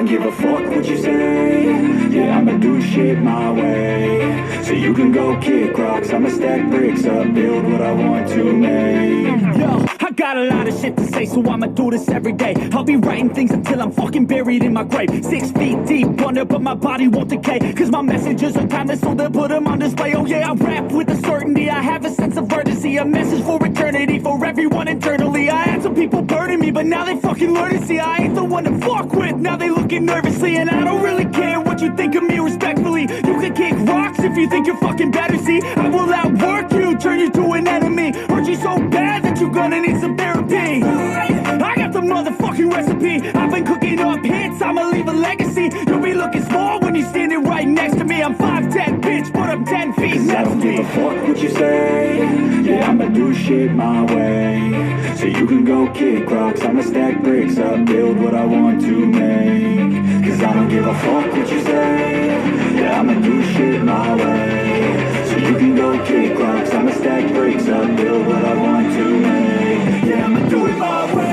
don't give a fuck what you say. Yeah, I'ma do shit my way. So you can go kick rocks, I'ma stack bricks up, build what I want to make. Yo, I got a lot of shit to say, so I'ma do this every day. I'll be writing things until I'm fucking buried in my grave. 6 feet deep under, but my body won't decay. Cause my messages are timeless, so they'll put them on display. Oh yeah, I rap with a certainty, I have a sense of urgency. A message for eternity, for everyone internally. I had some people burning me, but now they fucking learn to see I ain't the one to fuck with. Now they looking nervously, and I don't really care what you think of me respectfully. You can kick rocks if you think you're fucking better, see. I will outwork you, turn you to an enemy. Hurt you so bad that you're gonna need some therapy. I got the motherfucking recipe. I've been cooking up hits, I'ma leave a legacy. You'll be looking small when you're standing right next to me. I'm 5'10", bitch, but I'm 10 feet next to me. I don't give a fuck what you say. Yeah, I'ma do shit my way. So you can go kick rocks, I'ma stack bricks up, build what I want to make. Cause I don't give a fuck what you say. Yeah, I'ma do shit my way. So you can go kick rocks, I'ma stack bricks up, build what I want to make. Yeah, I'ma do it my way.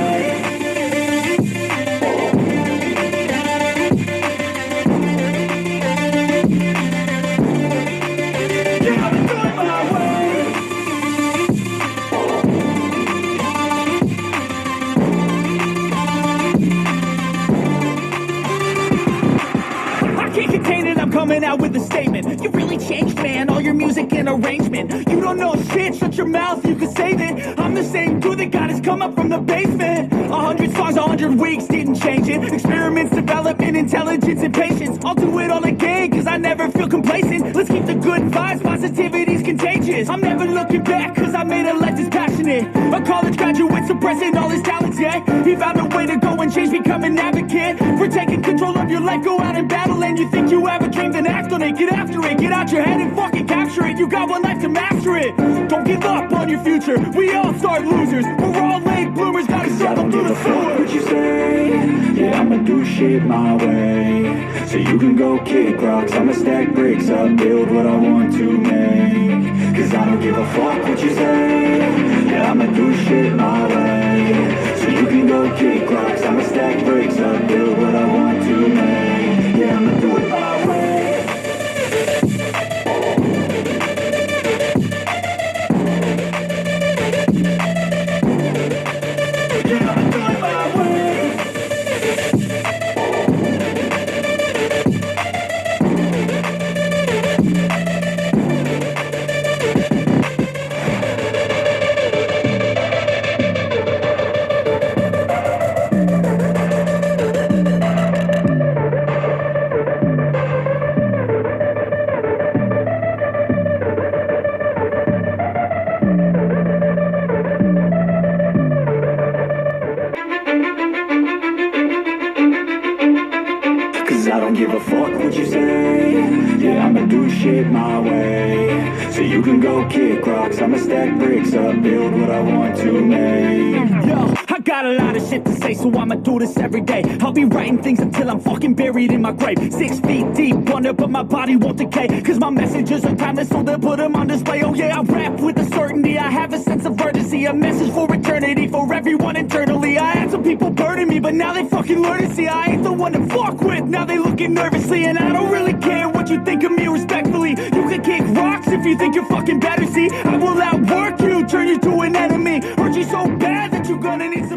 Coming out with a statement. You really changed, man, all your music and arrangement. You don't know shit, shut your mouth, you can save it. I'm the same dude that got his come up from the basement. 100 songs, 100 weeks, didn't change it. Experiments, development, intelligence, and patience. I'll do it all again, cause I never feel complacent. Let's keep the good vibes, positivity's contagious. I'm never looking back, cause I made a life that's passionate. A college graduate suppressing all his talents, yeah. He found a way to go and change, become an advocate. For taking control of your life, go out and battle. And you think you have a dream, then act on it. Get after it, get out your head and fucking capture it. You got one life to master it. Don't give up on your future, we all start losers. We're all late bloomers, gotta struggle through the sewer. What you say? Yeah, I'ma do shit my way. So you can go kick rocks, I'ma stack bricks up, build what I want to make. Cause I don't give a fuck what you say. Yeah, I'ma do shit my way. So you can go kick rocks, I'ma stack bricks up, build what I want to make. Yeah, I'ma do it my way. I don't give a fuck what you say. Yeah, I'ma do shit my way. So you can go kick rocks, I'ma stack bricks up, build what I want to make. Yo, I got a lot of shit to say, so I'ma do this every day. I'll be writing things until I'm fucking buried in my grave. 6 feet deep under, but my body won't decay. Cause my messages are timeless, so they'll put them on display. Oh yeah, I rap with a certainty, I have a sense of urgency. A message for eternity, for everyone internally. I had some people burning me, but now they fucking learn to see I ain't the one to fuck with. Now they looking nervously, and I don't really care what you think of me respectfully. You can kick rocks if you think you're fucking better, see. I will outwork you, turn you to an enemy. Hurt you so bad that you're gonna need